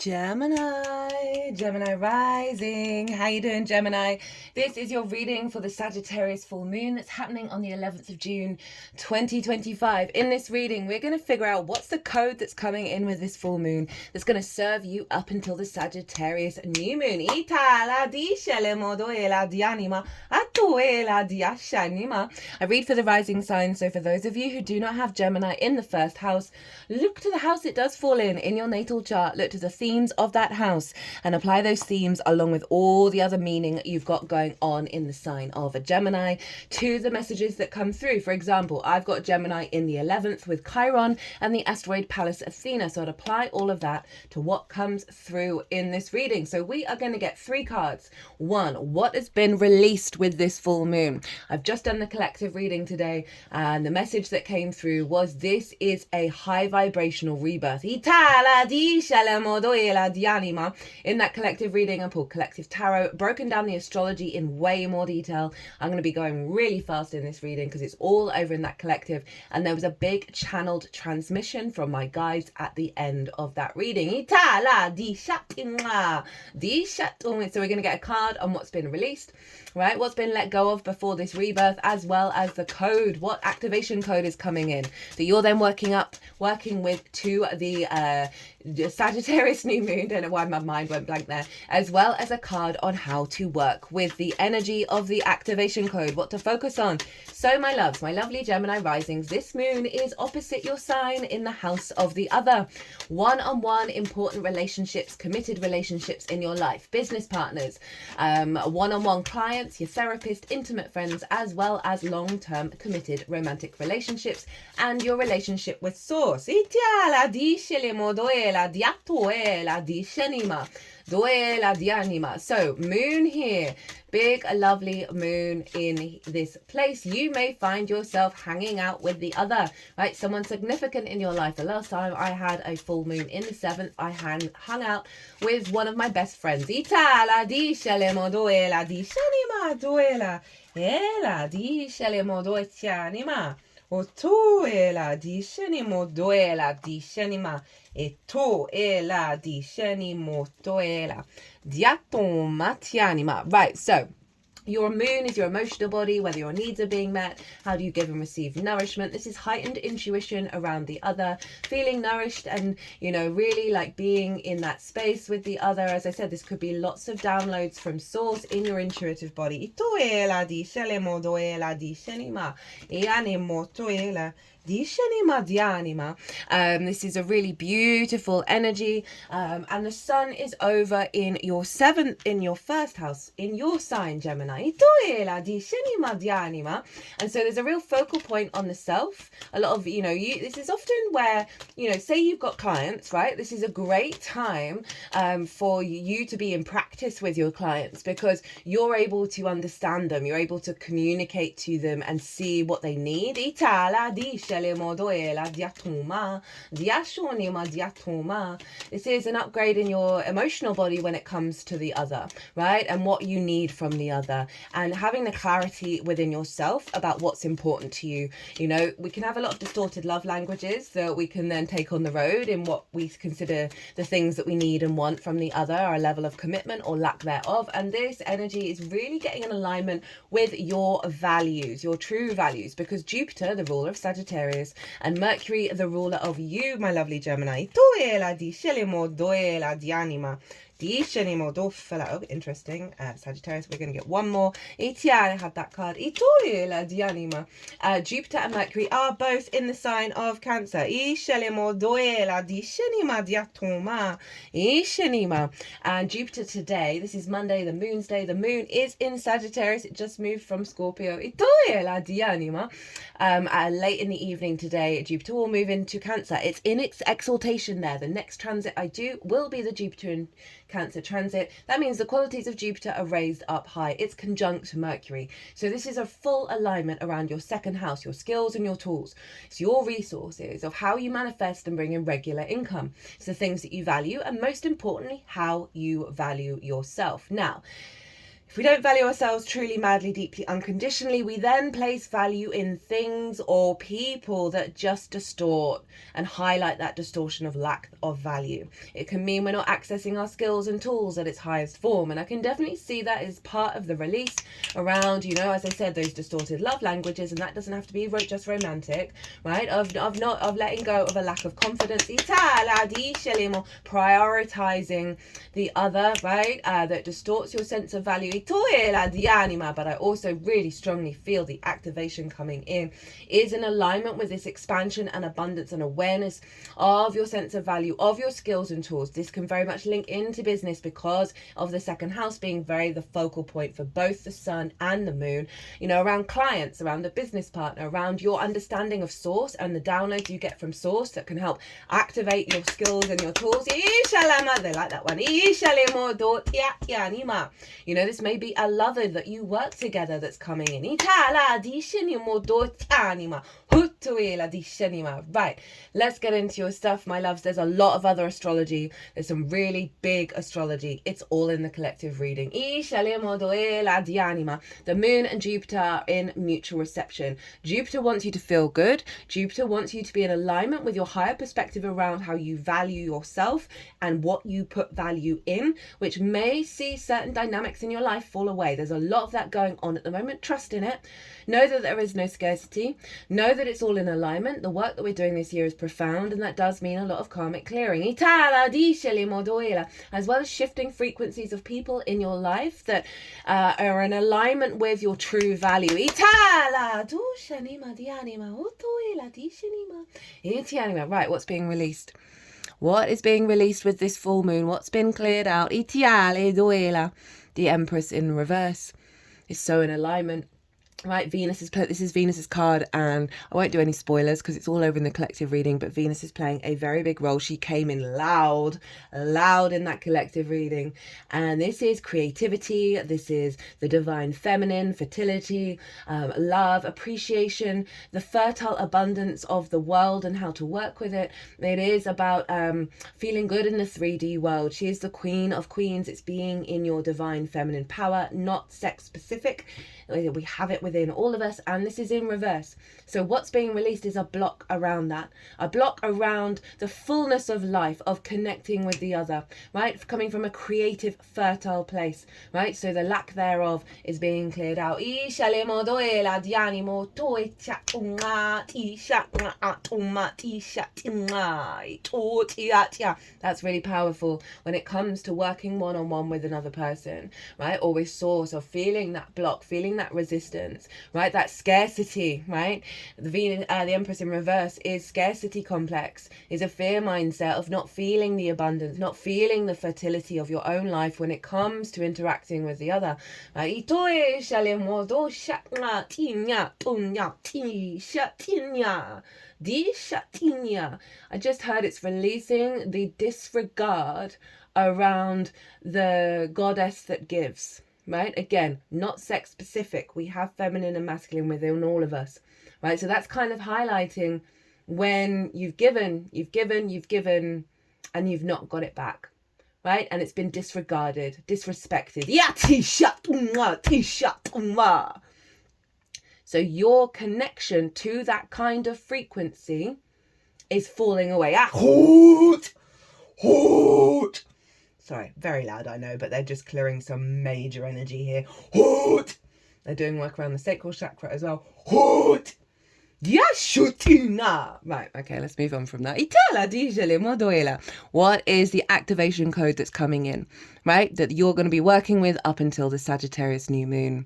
Gemini rising. How you doing, Gemini? This is your reading for the Sagittarius full moon that's happening on the 11th of June 2025. In this reading, we're going to figure out what's the code that's coming in with this full moon that's going to serve you up until the Sagittarius new moon. I read for the rising sign, so for those of you who do not have Gemini in the first house, look to the house it does fall in your natal chart. Look to the themes of that house and apply those themes along with all the other meaning you've got going on in the sign of a Gemini to the messages that come through. For example, I've got Gemini in the 11th with Chiron and the asteroid Pallas Athena, so I'd apply all of that to what comes through in this reading. So we are going to get 3 cards. 1, what has been released with this full moon? I've just done the collective reading today, and the message that came through was this is a high vibrational rebirth. In that collective reading, I pulled collective tarot, broken down the astrology in way more detail. I'm going to be going really fast in this reading because it's all over in that collective, and there was a big channeled transmission from my guides at the end of that reading. So we're going to get a card on what's been released, right? What's been let go of before this rebirth, as well as the code, what activation code is coming in that you're then working with to the Sagittarius new moon. Don't know why my mind went blank there. As well as a card on how to work with the energy of the activation code, what to focus on. So my loves, my lovely Gemini risings, this moon is opposite your sign in the house of the other. One-on-one important relationships, committed relationships in your life, business partners, one-on-one clients, your therapist, intimate friends, as well as long-term committed romantic relationships and your relationship with Source. So moon here, big lovely moon in this place. You may find yourself hanging out with the other, right? Someone significant in your life. The last time I had a full moon in the 7th, I hung out with one of my best friends. Otoela dishenimo doela dishenima etoela dishenimo toela diato matianima. Right, so your moon is your emotional body, whether your needs are being met. How do you give and receive nourishment? This is heightened intuition around the other, feeling nourished and, you know, really like being in that space with the other. As I said, this could be lots of downloads from source in your intuitive body. This is a really beautiful energy, and the sun is over in your 7th, in your first house, in your sign, Gemini. And so there's a real focal point on the self. A lot of, you know, this is often where, you know, say you've got clients, right? This is a great time for you to be in practice with your clients, because you're able to understand them, you're able to communicate to them and see what they need. This is an upgrade in your emotional body when it comes to the other, right? And what you need from the other, and having the clarity within yourself about what's important to you. You know, we can have a lot of distorted love languages that we can then take on the road in what we consider the things that we need and want from the other, our level of commitment or lack thereof. And this energy is really getting in alignment with your values, your true values, because Jupiter, the ruler of Sagittarius, and Mercury, the ruler of you, my lovely Gemini. Oh, interesting. Sagittarius, we're going to get one more. I had that card. Jupiter and Mercury are both in the sign of Cancer. And Jupiter today, this is Monday, the moon's day. The moon is in Sagittarius. It just moved from Scorpio. Late in the evening today, Jupiter will move into Cancer. It's in its exaltation there. The next transit I do will be the Jupiter in Cancer transit. That means the qualities of Jupiter are raised up high. It's conjunct Mercury. So this is a full alignment around your 2nd house, your skills and your tools. It's your resources of how you manifest and bring in regular income. It's the things that you value, and most importantly, how you value yourself. Now, If we don't value ourselves truly, madly, deeply, unconditionally, we then place value in things or people that just distort and highlight that distortion of lack of value. It can mean we're not accessing our skills and tools at its highest form. And I can definitely see that as part of the release around, you know, as I said, those distorted love languages. And that doesn't have to be just romantic, right? Of letting go of a lack of confidence, prioritizing the other, right? That distorts your sense of value. But I also really strongly feel the activation coming in is in alignment with this expansion and abundance and awareness of your sense of value, of your skills and tools. This can very much link into business because of the second house being very the focal point for both the sun and the moon, you know, around clients, around the business partner, around your understanding of source and the downloads you get from source that can help activate your skills and your tools. They like that one. You know, this may be a lover that you work together that's coming in. Right, let's get into your stuff, my loves. There's a lot of other astrology. There's some really big astrology. It's all in the collective reading. The moon and Jupiter are in mutual reception. Jupiter wants you to feel good. Jupiter wants you to be in alignment with your higher perspective around how you value yourself and what you put value in, which may see certain dynamics in your life fall away. There's a lot of that going on at the moment. Trust in it. Know that there is no scarcity. Know that it's all in alignment. The work that we're doing this year is profound, and that does mean a lot of karmic clearing. As well as shifting frequencies of people in your life that are in alignment with your true value. Right, what's being released? What is being released with this full moon? What's been cleared out? The Empress in reverse is so in alignment. Right, this is Venus's card, and I won't do any spoilers because it's all over in the collective reading, but Venus is playing a very big role. She came in loud in that collective reading, and this is creativity, this is the divine feminine, fertility, love, appreciation, the fertile abundance of the world and how to work with it. It is about feeling good in the 3D world. She is the queen of queens. It's being in your divine feminine power, not sex specific. We have it within all of us, and this is in reverse. So what's being released is a block around that, a block around the fullness of life, of connecting with the other, right? Coming from a creative, fertile place, right? So the lack thereof is being cleared out. That's really powerful when it comes to working one-on-one with another person, right? Or with source, of feeling that block, feeling that resistance, right? That scarcity, right? The Empress in reverse is scarcity complex, is a fear mindset of not feeling the abundance, not feeling the fertility of your own life when it comes to interacting with the other, right? I just heard it's releasing the disregard around the goddess that gives, right? Again, not sex specific. We have feminine and masculine within all of us, right? So that's kind of highlighting when you've given, and you've not got it back, right? And it's been disregarded, disrespected. So your connection to that kind of frequency is falling away. Sorry, very loud, I know, but they're just clearing some major energy here. They're doing work around the sacral chakra as well. Right, okay, let's move on from that. What is the activation code that's coming in, right? That you're going to be working with up until the Sagittarius new moon.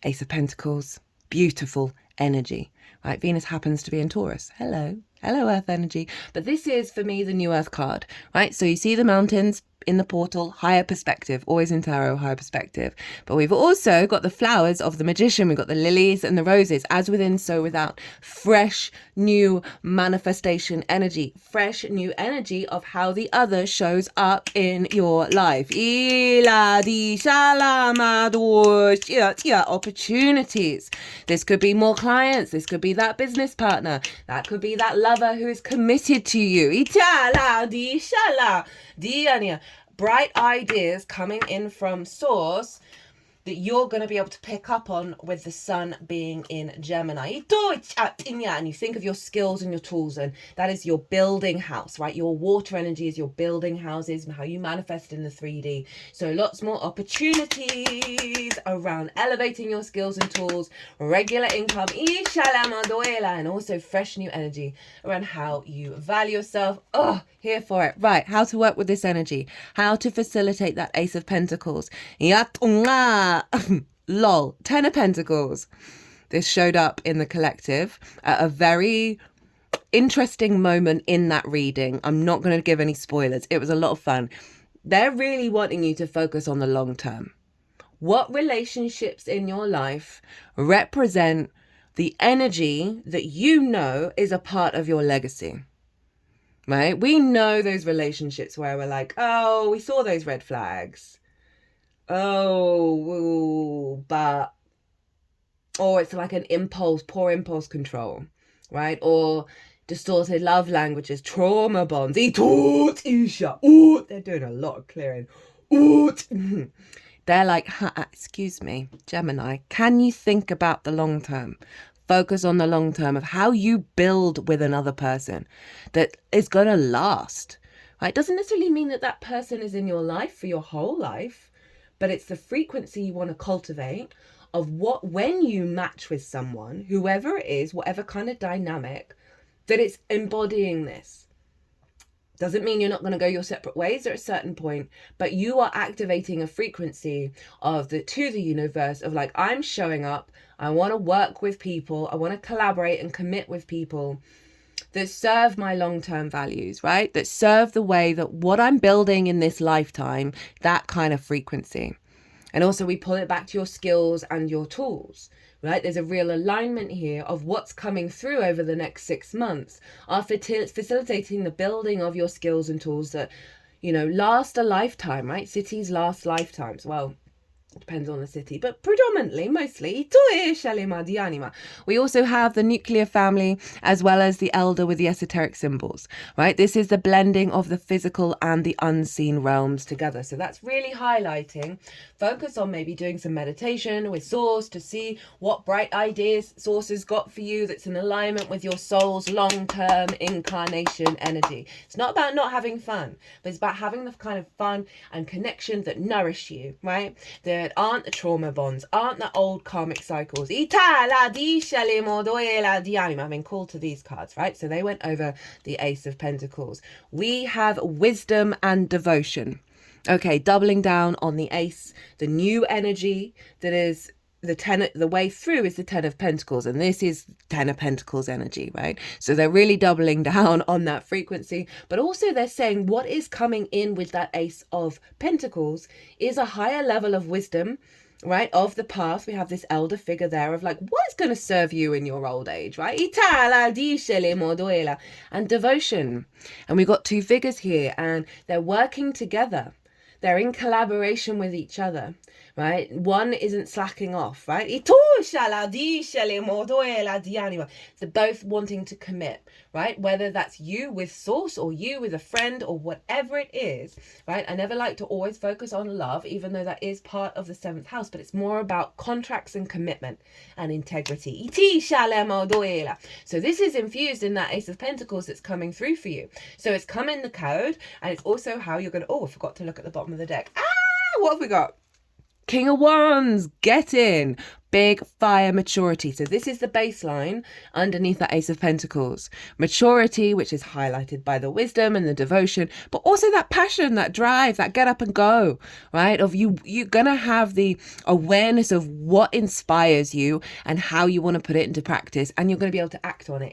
Ace of Pentacles. Beautiful energy, right? Venus happens to be in Taurus. Hello Earth energy. But this is, for me, the new Earth card, right? So you see the mountains in the portal, higher perspective, always in tarot, higher perspective. But we've also got the flowers of the magician. We've got the lilies and the roses, as within, so without. Fresh, new manifestation energy, fresh, new energy of how the other shows up in your life. Opportunities. This could be more clients. This could be that business partner. That could be that lover who is committed to you. Bright ideas coming in from source that you're going to be able to pick up on with the sun being in Gemini. And you think of your skills and your tools, and that is your building house, right? Your water energy is your building houses and how you manifest in the 3D. So lots more opportunities around elevating your skills and tools, regular income, and also fresh new energy around how you value yourself. Oh, here for it. Right, how to work with this energy, how to facilitate that Ace of Pentacles. Lol, 10 of Pentacles. This showed up in the collective at a very interesting moment in that reading. I'm not going to give any spoilers. It was a lot of fun. They're really wanting you to focus on the long term. What relationships in your life represent the energy that you know is a part of your legacy? Right? We know those relationships where we're like, oh, we saw those red flags. Oh, but, or it's like an impulse, poor impulse control, right? Or distorted love languages, trauma bonds. They're doing a lot of clearing. They're like, excuse me, Gemini, can you think about the long term? Focus on the long term of how you build with another person that is going to last. Right? It doesn't necessarily mean that that person is in your life for your whole life, but it's the frequency you want to cultivate of what, when you match with someone, whoever it is, whatever kind of dynamic, that it's embodying this. Doesn't mean you're not going to go your separate ways at a certain point, but you are activating a frequency of to the universe of like, I'm showing up, I want to work with people, I want to collaborate and commit with people that serve my long-term values, right? That serve the way that what I'm building in this lifetime, that kind of frequency. And also we pull it back to your skills and your tools, right? There's a real alignment here of what's coming through over the next 6 months are facilitating the building of your skills and tools that, you know, last a lifetime, right? Cities last lifetimes. Well, it depends on the city, but predominantly, mostly, we also have the nuclear family as well as the elder with the esoteric symbols, right? This is the blending of the physical and the unseen realms together. So that's really highlighting. Focus on maybe doing some meditation with Source to see what bright ideas Source has got for you that's in alignment with your soul's long-term incarnation energy. It's not about not having fun, but it's about having the kind of fun and connection that nourish you, right? That aren't the trauma bonds, aren't the old karmic cycles. I've been called to these cards, right? So they went over the Ace of Pentacles. We have wisdom and devotion. Okay, doubling down on the Ace, the new energy that is the way through is the 10 of Pentacles, and this is 10 of Pentacles energy, right? So they're really doubling down on that frequency, but also they're saying what is coming in with that Ace of Pentacles is a higher level of wisdom, right? Of the past. We have this elder figure there of like, what is going to serve you in your old age, right? And devotion. And we've got 2 figures here, and they're working together. They're in collaboration with each other, right? One isn't slacking off, right? They're both wanting to commit, right? Whether that's you with Source or you with a friend or whatever it is, right? I never like to always focus on love, even though that is part of the 7th house, but it's more about contracts and commitment and integrity. So this is infused in that Ace of Pentacles that's coming through for you. So it's come in the code, and it's also how you're going to, I forgot to look at the bottom of the deck. What have we got? King of Wands, get in. Big fire maturity. So this is the baseline underneath that Ace of Pentacles. Maturity, which is highlighted by the wisdom and the devotion, but also that passion, that drive, that get up and go, right? Of you're going to have the awareness of what inspires you and how you want to put it into practice, and you're going to be able to act on it.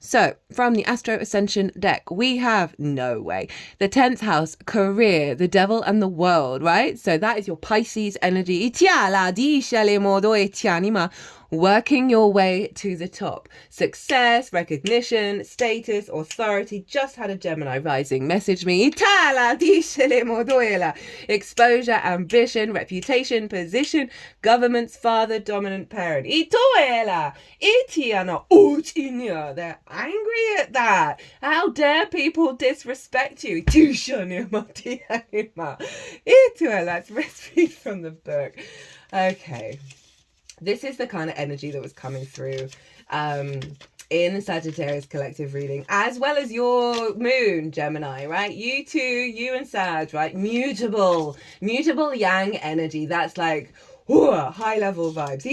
So from the Astro Ascension deck, we have no way. The 10th house, career, the devil and the world, right? So that is your Pisces energy. working your way to the top. Success, recognition, status, authority. Just had a Gemini rising message me. Itala, dicele moduela. Exposure, ambition, reputation, position, government's father, dominant parent. Itoela, itiana, utinya. They're angry at that. How dare people disrespect you? Let's read from the book. Okay. This is the kind of energy that was coming through in the Sagittarius collective reading, as well as your moon, Gemini, right? You two, you and Sag, right? Mutable yang energy. That's like high level vibes.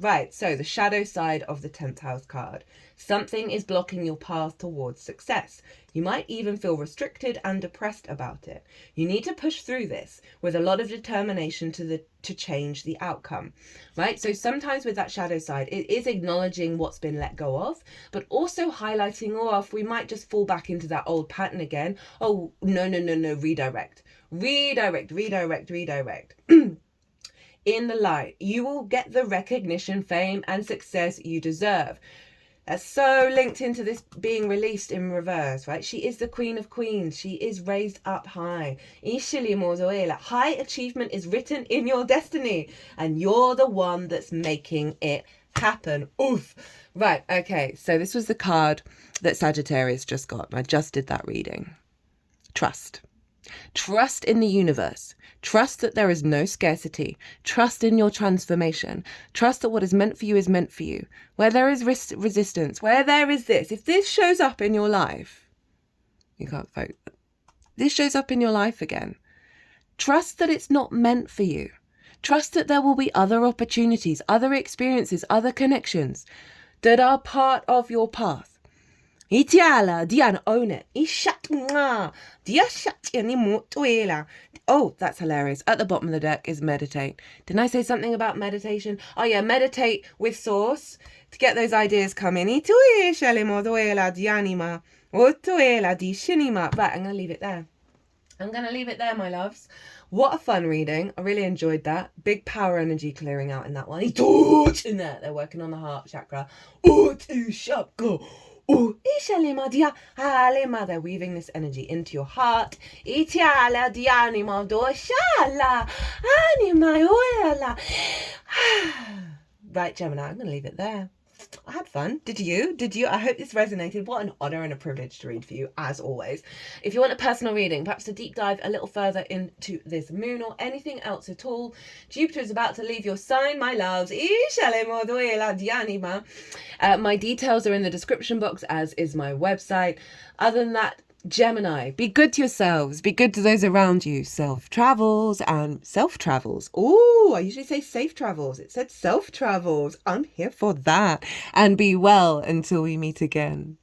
Right, so the shadow side of the 10th house card. Something is blocking your path towards success. You might even feel restricted and depressed about it. You need to push through this with a lot of determination to change the outcome, right? So sometimes with that shadow side, it is acknowledging what's been let go of, but also highlighting off. We might just fall back into that old pattern again. Oh, no, redirect. In the light, you will get the recognition, fame, and success you deserve. That's so linked into this being released in reverse, right? She is the queen of queens. She is raised up high. High achievement is written in your destiny, and you're the one that's making it happen. Oof. Right, okay, so this was the card that Sagittarius just got. I just did that reading. Trust. Trust in the universe. Trust that there is no scarcity. Trust in your transformation. Trust that what is meant for you is meant for you. Where there is resistance, where there is this, if this shows up in your life, you can't vote. This shows up in your life again. Trust that it's not meant for you. Trust that there will be other opportunities, other experiences, other connections that are part of your path. Itiala, Diana, own it. Oh, that's hilarious. At the bottom of the deck is meditate. Didn't I say something about meditation? Oh yeah, meditate with source to get those ideas coming. Right, I'm going to leave it there. I'm going to leave it there, my loves. What a fun reading. I really enjoyed that. Big power energy clearing out in that one. In there. They're working on the heart chakra. They're weaving this energy into your heart. Right, Gemini, I'm going to leave it there. I had fun. Did you? I hope this resonated. What an honor and a privilege to read for you, as always. If you want a personal reading, perhaps a deep dive a little further into this moon or anything else at all, Jupiter is about to leave your sign, my loves. My details are in the description box, as is my website. Other than that, Gemini, be good to yourselves, be good to those around you. Self-travels and self-travels. Oh, I usually say safe travels. It said self-travels. I'm here for that. And be well until we meet again.